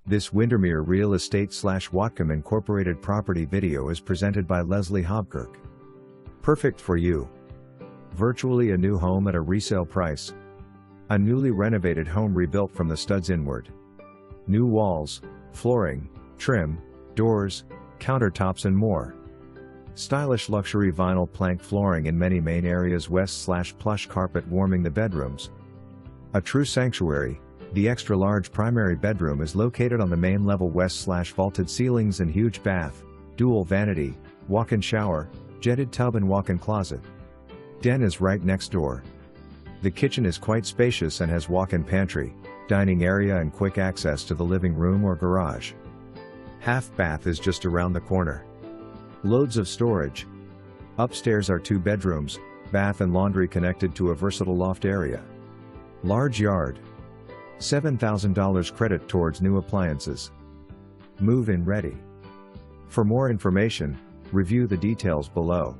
This Windermere Real Estate / Whatcom Incorporated property video is presented by Leslie Hobkirk. Perfect for you. Virtually a new home at a resale price. A newly renovated home rebuilt from the studs inward. New walls, flooring, trim, doors, countertops and more. Stylish luxury vinyl plank flooring in many main areas plush carpet warming the bedrooms. A true sanctuary, the extra-large primary bedroom is located on the main level vaulted ceilings and huge bath, dual vanity, walk-in shower, jetted tub and walk-in closet. Den is right next door. The kitchen is quite spacious and has walk-in pantry, dining area and quick access to the living room or garage. Half bath is just around the corner. Loads of storage. Upstairs are 2 bedrooms, bath and laundry connected to a versatile loft area. Large yard. $7,000 credit towards new appliances. Move-in ready. For more information, review the details below.